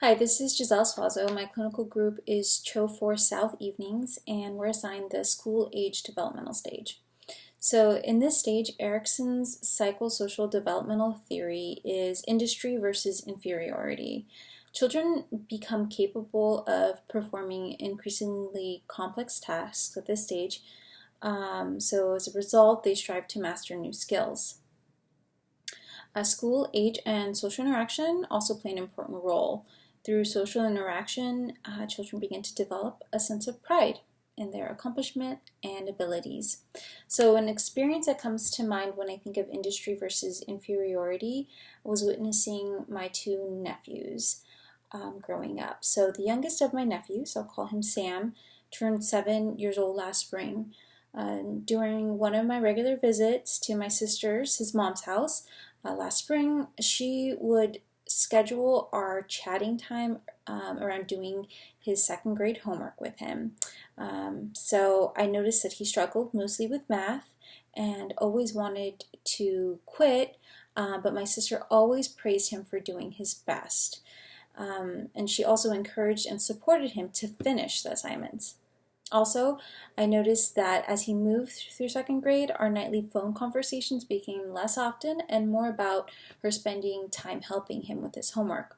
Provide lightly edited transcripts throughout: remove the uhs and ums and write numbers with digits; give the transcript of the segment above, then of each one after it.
Hi, this is Giselle Swazo. My clinical group is CHO 4 South Evenings, and we're assigned the school age developmental stage. So in this stage, Erikson's psychosocial developmental theory is industry versus inferiority. Children become capable of performing increasingly complex tasks at this stage. So as a result, they strive to master new skills. School age and social interaction also play an important role. Through social interaction, children begin to develop a sense of pride in their accomplishment and abilities. So an experience that comes to mind when I think of industry versus inferiority was witnessing my two nephews growing up. So the youngest of my nephews, I'll call him Sam, turned 7 years old last spring. During one of my regular visits to my sister's, his mom's house, last spring, she would schedule our chatting time around doing his second grade homework with him. So I noticed that he struggled mostly with math and always wanted to quit, but my sister always praised him for doing his best. And she also encouraged and supported him to finish the assignments. Also, I noticed that as he moved through second grade, our nightly phone conversations became less often and more about her spending time helping him with his homework.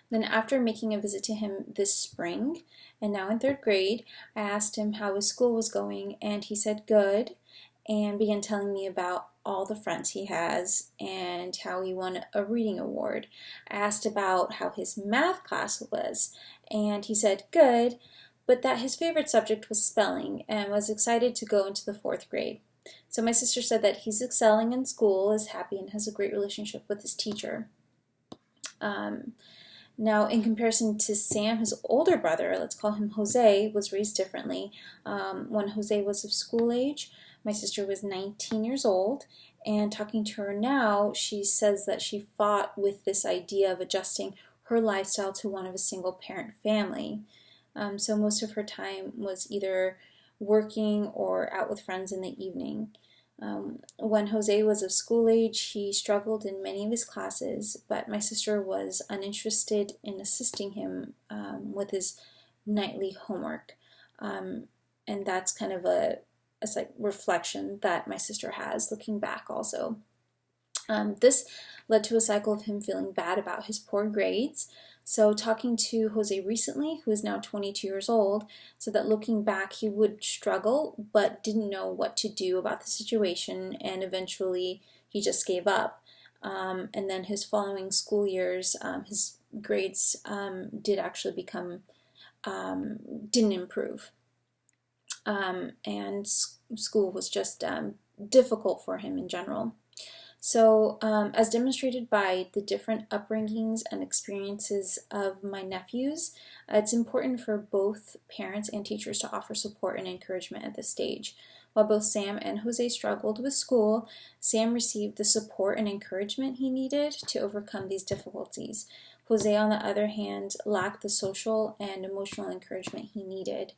Then after making a visit to him this spring, and now in third grade, I asked him how his school was going, and he said good, and began telling me about all the friends he has and how he won a reading award. I asked about how his math class was, and he said good, but that his favorite subject was spelling and was excited to go into the fourth grade. So my sister said that he's excelling in school, is happy, and has a great relationship with his teacher. Now, in comparison to Sam, his older brother, let's call him Jose, was raised differently. When Jose was of school age, my sister was 19 years old, and talking to her now, she says that she fought with this idea of adjusting her lifestyle to one of a single-parent family. So most of her time was either working or out with friends in the evening. When Jose was of school age, he struggled in many of his classes, but my sister was uninterested in assisting him with his nightly homework. And that's kind of a reflection that my sister has looking back also. This led to a cycle of him feeling bad about his poor grades. So talking to Jose recently, who is now 22 years old, said that looking back he would struggle but didn't know what to do about the situation, and eventually he just gave up. And then his following school years, his grades did actually didn't improve. And school was just difficult for him in general. So, as demonstrated by the different upbringings and experiences of my nephews, it's important for both parents and teachers to offer support and encouragement at this stage. While both Sam and Jose struggled with school, Sam received the support and encouragement he needed to overcome these difficulties. Jose, on the other hand, lacked the social and emotional encouragement he needed.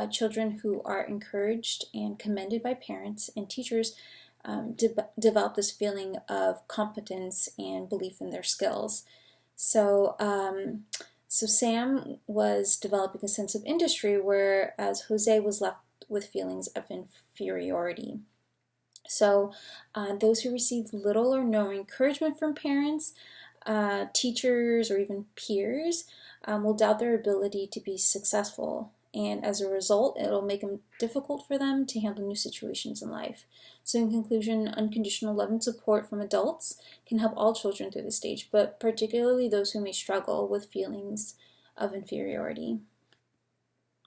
Children who are encouraged and commended by parents and teachers develop this feeling of competence and belief in their skills. So Sam was developing a sense of industry, whereas Jose was left with feelings of inferiority. So those who receive little or no encouragement from parents, teachers, or even peers will doubt their ability to be successful. And as a result, it'll make it difficult for them to handle new situations in life. So in conclusion, unconditional love and support from adults can help all children through this stage, but particularly those who may struggle with feelings of inferiority.